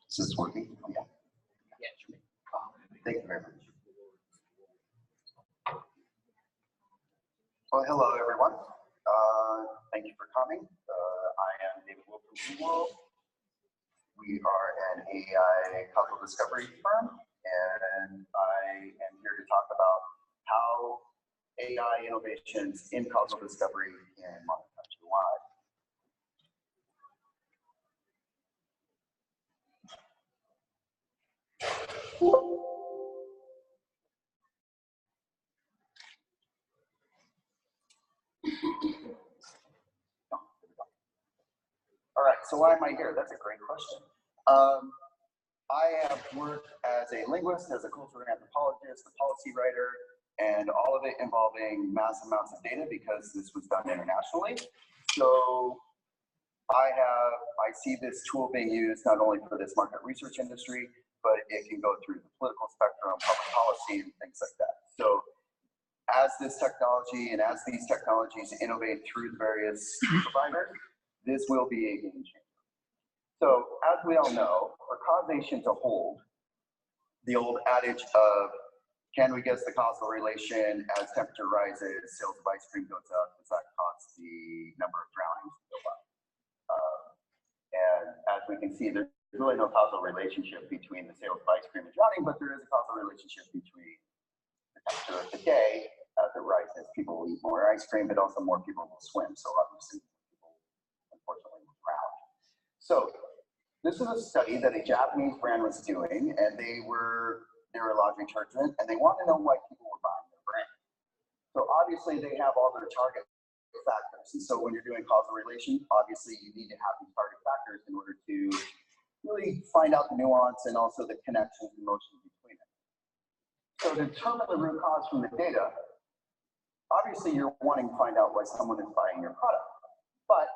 Is this working? Oh, yeah. Yeah, sure. Thank you very much. Well, hello, everyone. Thank you for coming. I am David Wolfe from Inguo. We are an AI causal discovery firm, and I am here to talk about how AI innovations in causal discovery can monetize the WHYs. All right, so why am I here? That's a great question. I have worked as a linguist, as a cultural anthropologist, a policy writer, and all of it involving mass amounts of data because this was done internationally. So I see this tool being used not only for this market research industry, but it can go through the political spectrum, public policy, and things like that. So as this technology and as these technologies innovate through the various providers, this will be a game changer. So as we all know, for causation to hold, the old adage of, can we guess the causal relation as temperature rises, sales of ice cream goes up, does that cause the number of drownings to go up? And as we can see, there's really no causal relationship between the sales of ice cream and drowning, but there is a causal relationship between the temperature of the day as it rises. People will eat more ice cream, but also more people will swim. So obviously, people unfortunately will drown. So this is a study that a Japanese brand was doing, and they were a laundry detergent, and they wanted to know why people were buying their brand. So obviously, they have all their target factors, and so when you're doing causal relation, obviously you need to have these target factors in order to really find out the nuance and also the connections and motions between it. So to determine the root cause from the data, obviously you're wanting to find out why someone is buying your product, but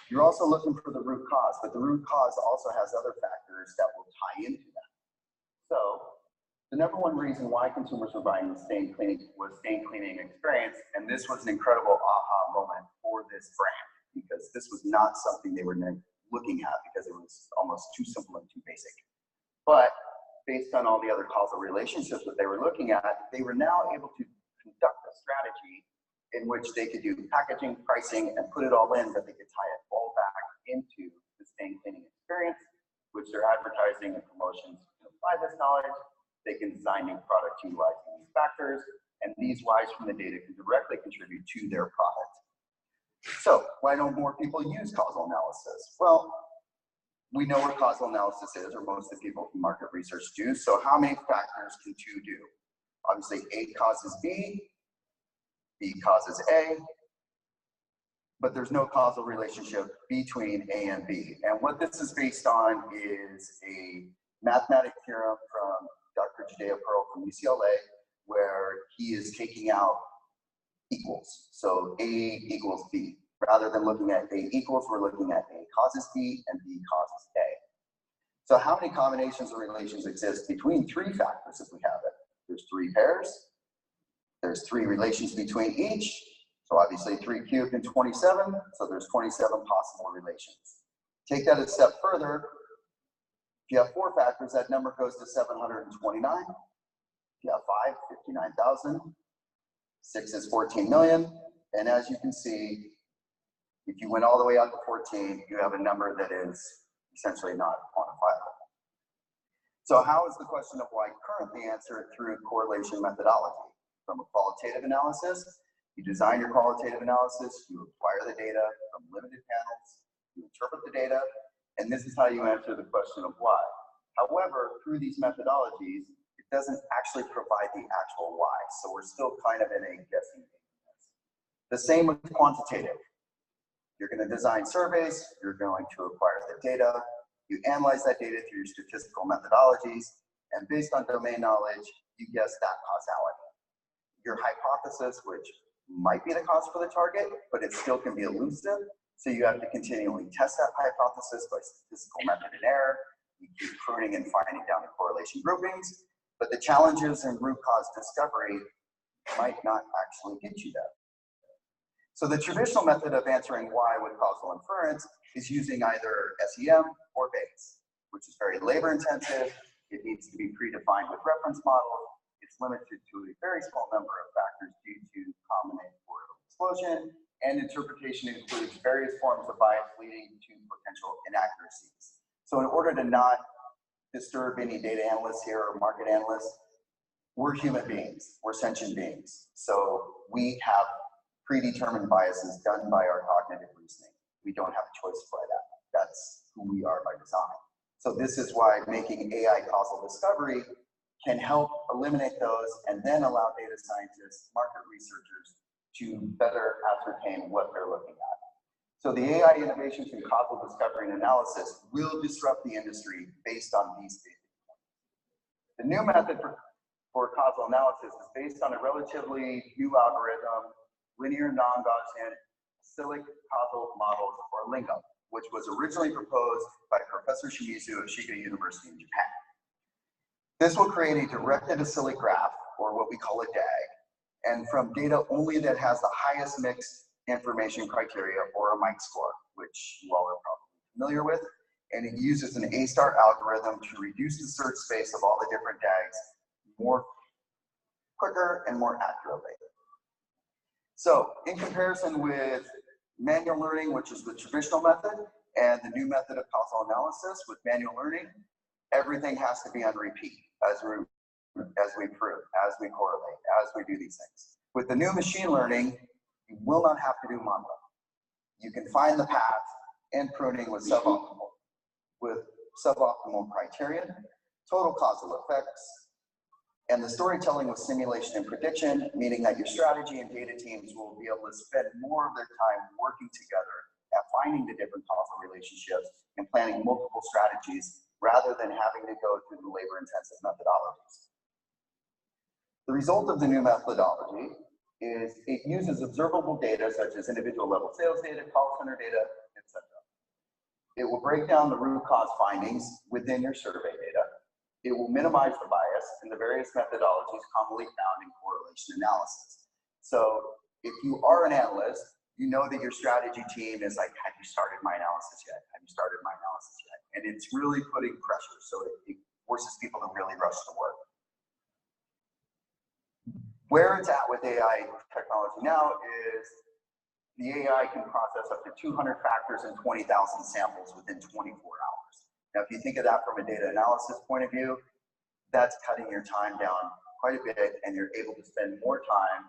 you're also looking for the root cause, but the root cause also has other factors that will tie into that. So the number one reason why consumers were buying the stain cleaning was stain cleaning experience, and this was an incredible aha moment for this brand because this was not something they were looking at because it was almost too simple and too basic. But based on all the other causal relationships that they were looking at, they were now able to conduct a strategy in which they could do packaging, pricing, and put it all in, but they could tie it all back into the stain cleaning experience, which their advertising and promotions can apply this knowledge. They can design new products utilizing these factors, and these WHYs from the data can directly contribute to their product. So why don't more people use causal analysis? Well, we know what causal analysis is, or most of the people from market research do. So how many factors can two do? Obviously, A causes B, B causes A, but there's no causal relationship between A and B. And what this is based on is a mathematic theorem from Dr. Judea Pearl from UCLA, where he is taking out equals. So A equals B. Rather than looking at A equals, we're looking at A causes B and B causes A. So how many combinations of relations exist between three factors if we have it? There's three pairs. There's three relations between each. So obviously 3 cubed and 27. So there's 27 possible relations. Take that a step further. If you have four factors, that number goes to 729. If you have 5, 59,000. 6 is 14 million. And as you can see, if you went all the way out to 14, you have a number that is essentially not quantifiable. So how is the question of why currently answered through correlation methodology? From a qualitative analysis, you design your qualitative analysis, you acquire the data from limited panels, you interpret the data, and this is how you answer the question of why. However, through these methodologies, it doesn't actually provide the actual why, so we're still kind of in a guessing game. The same with quantitative. You're going to design surveys, you're going to acquire the data, you analyze that data through your statistical methodologies, and based on domain knowledge, you guess that causality. Your hypothesis, which might be the cause for the target, but it still can be elusive, so you have to continually test that hypothesis by statistical method and error. You keep pruning and finding down the correlation groupings, but the challenges in root cause discovery might not actually get you there. So the traditional method of answering why with causal inference is using either SEM or Bayes, which is very labor intensive. It needs to be predefined with reference models. It's limited to a very small number of factors due to combinatorial explosion, and interpretation includes various forms of bias leading to potential inaccuracies. So in order to not disturb any data analysts here or market analysts, we're human beings, we're sentient beings. So we have predetermined biases done by our cognitive reasoning. We don't have a choice to apply that. That's who we are by design. So this is why making AI causal discovery can help eliminate those and then allow data scientists, market researchers to better ascertain what they're looking at. So the AI innovations in causal discovery and analysis will disrupt the industry based on these basic points. The new method for causal analysis is based on a relatively new algorithm, linear non-Gaussian acyclic causal models, or LINGO, which was originally proposed by Professor Shimizu of Shiga University in Japan. This will create a directed acyclic graph, or what we call a DAG, and from data only that has the highest mixed information criteria, or a MIC score, which you all are probably familiar with. And it uses an A-star algorithm to reduce the search space of all the different DAGs more quicker and more accurately. So in comparison with manual learning, which is the traditional method, and the new method of causal analysis with manual learning, everything has to be on repeat as we prove, as we correlate, as we do these things. With the new machine learning, you will not have to do modeling. You can find the path and pruning with suboptimal criteria, total causal effects, and the storytelling with simulation and prediction, meaning that your strategy and data teams will be able to spend more of their time working together at finding the different causal relationships and planning multiple strategies rather than having to go through the labor-intensive methodologies. The result of the new methodology is it uses observable data such as individual level sales data, call center data, etc. It will break down the root cause findings within your survey data. It will minimize the bias in the various methodologies commonly found in correlation analysis. So if you are an analyst, you know that your strategy team is like, have you started my analysis yet? Have you started my analysis yet? And it's really putting pressure, so it forces people to really rush to work. Where it's at with AI technology now is the AI can process up to 200 factors and 20,000 samples within 24 hours. Now, if you think of that from a data analysis point of view, that's cutting your time down quite a bit, and you're able to spend more time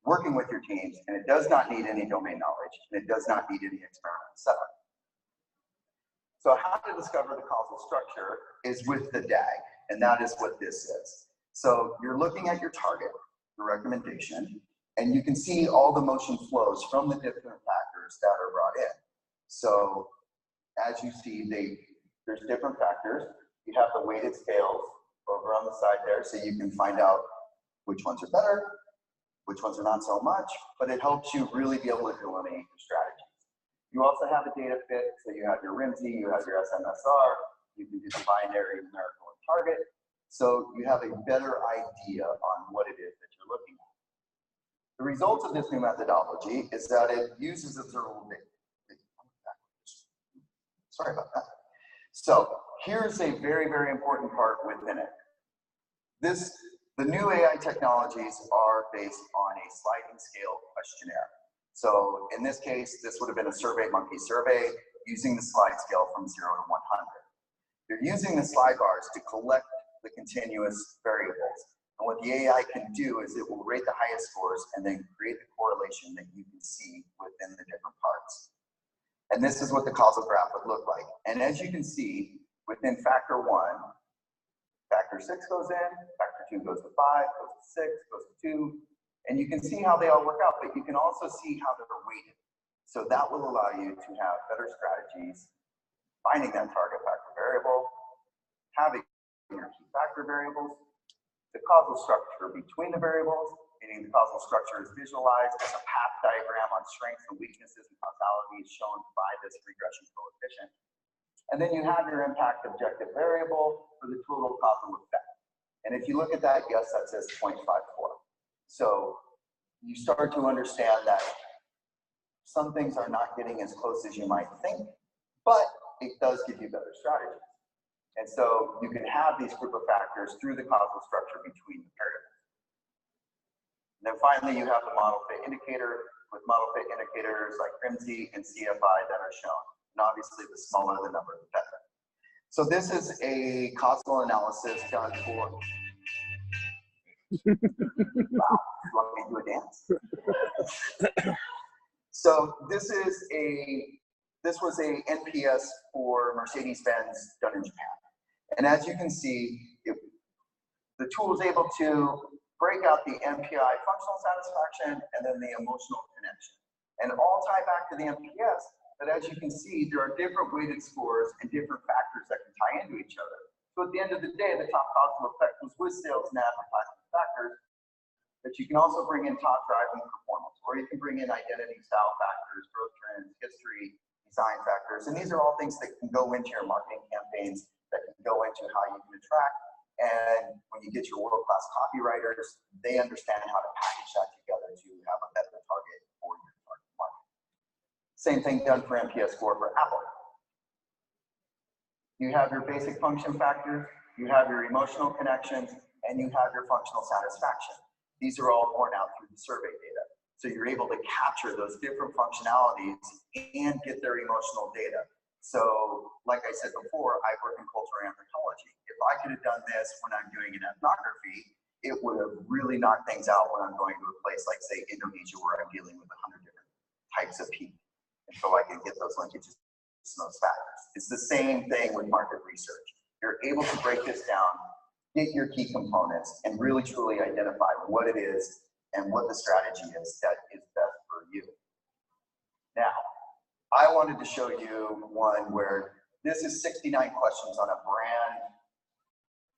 working with your teams, and it does not need any domain knowledge, and it does not need any experimental setup. So how to discover the causal structure is with the DAG, and that is what this is. So you're looking at your target, your recommendation, and you can see all the motion flows from the different factors that are brought in. So as you see, there's different factors. You have the weighted scales over on the side there, so you can find out which ones are better, which ones are not so much, but it helps you really be able to delineate your strategies. You also have a data fit, so you have your RIMSI, you have your SMSR, you can do the binary, numerical, and target, so you have a better idea on what it is that you're looking at. The results of this new methodology is that it uses observable data. Sorry about that. So here's a very, very important part within it. The new AI technologies are based on a sliding scale questionnaire. So in this case, this would have been a SurveyMonkey survey using the slide scale from 0 to 100. You're using the slide bars to collect the continuous variables. And what the AI can do is it will rate the highest scores and then create the correlation that you can see within the different parts. And this is what the causal graph would look like. And as you can see, within factor 1, factor 6 goes in, factor 2 goes to 5, goes to 6, goes to 2, and you can see how they all work out, but you can also see how they're weighted. So that will allow you to have better strategies, finding that target factor variable, having your key factor variables, the causal structure between the variables, meaning the causal structure is visualized as a path diagram on strengths and weaknesses and causality shown by this regression coefficient. And then you have your impact objective variable for the total causal effect. And if you look at that, yes, that says 0.54. So you start to understand that some things are not getting as close as you might think, but it does give you better strategies. And so you can have these group of factors through the causal structure between the variables. And then finally, you have the model fit indicator with model fit indicators like RIMSI and CFI that are shown. And obviously, the smaller the number, the better. So this is a causal analysis done for. Wow, you want me to do a dance? So this was a NPS for Mercedes-Benz done in Japan. And as you can see, the tool is able to break out the MPI functional satisfaction and then the emotional connection. And all tie back to the MPS, but as you can see, there are different weighted scores and different factors that can tie into each other. So at the end of the day, the top causal effect was with sales and advertising factors, but you can also bring in top driving performance, or you can bring in identity style factors, growth trends, history, design factors. And these are all things that can go into your marketing campaigns, that can go into how you can attract. And when you get your world-class copywriters, they understand how to package that together to have a better target for your target market. Same thing done for NPS score for Apple. You have your basic function factors, you have your emotional connections, and you have your functional satisfaction. These are all borne out through the survey data. So you're able to capture those different functionalities and get their emotional data. So, like I said before, I work in cultural anthropology. If I could have done this when I'm doing an ethnography, it would have really knocked things out when I'm going to a place like, say, Indonesia, where I'm dealing with 100 different types of people. And so I can get those linkages to those factors. It's the same thing with market research. You're able to break this down, get your key components, and really truly identify what it is and what the strategy is that is best for you. Now, I wanted to show you one where this is 69 questions on a brand,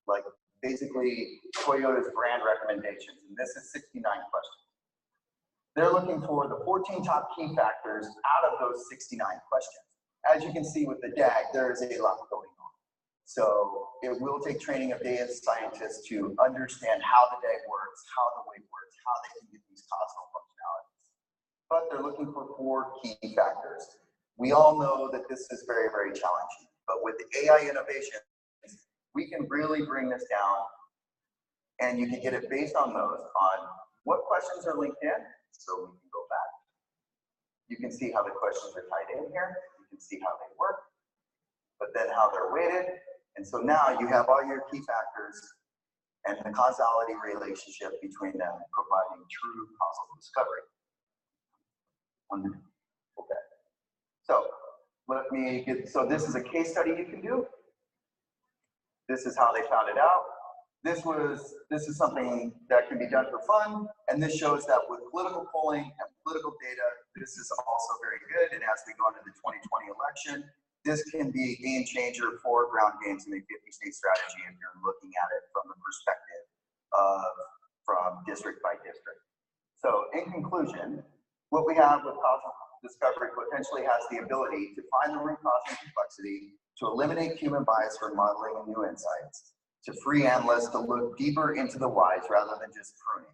like basically Toyota's brand recommendations, and this is 69 questions. They're looking for the 14 top key factors out of those 69 questions. As you can see with the DAG, there is a lot going on. So it will take training of data scientists to understand how the DAG works, how the weight works, how they can get these causal functionalities. But they're looking for 4 key factors. We all know that this is very, very challenging, but with the AI innovations, we can really bring this down, and you can get it based on those, on what questions are linked in, so we can go back. You can see how the questions are tied in here. You can see how they work, but then how they're weighted. And so now you have all your key factors and the causality relationship between them, providing true causal discovery. 1 minute. Okay. So so this is a case study you can do. This is how they found it out. This is something that can be done for fun, and this shows that with political polling and political data, this is also very good. And as we go into the 2020 election, this can be a game changer for ground games in a 50-state strategy if you're looking at it from the perspective of from district by district. So in conclusion, what we have with causal discovery potentially has the ability to find the root cause and complexity, to eliminate human bias for modeling and new insights, to free analysts to look deeper into the whys rather than just pruning.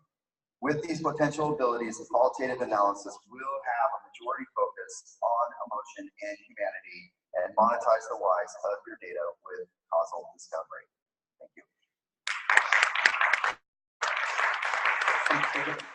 With these potential abilities, the qualitative analysis will have a majority focus on emotion and humanity and monetize the whys of your data with causal discovery. Thank you.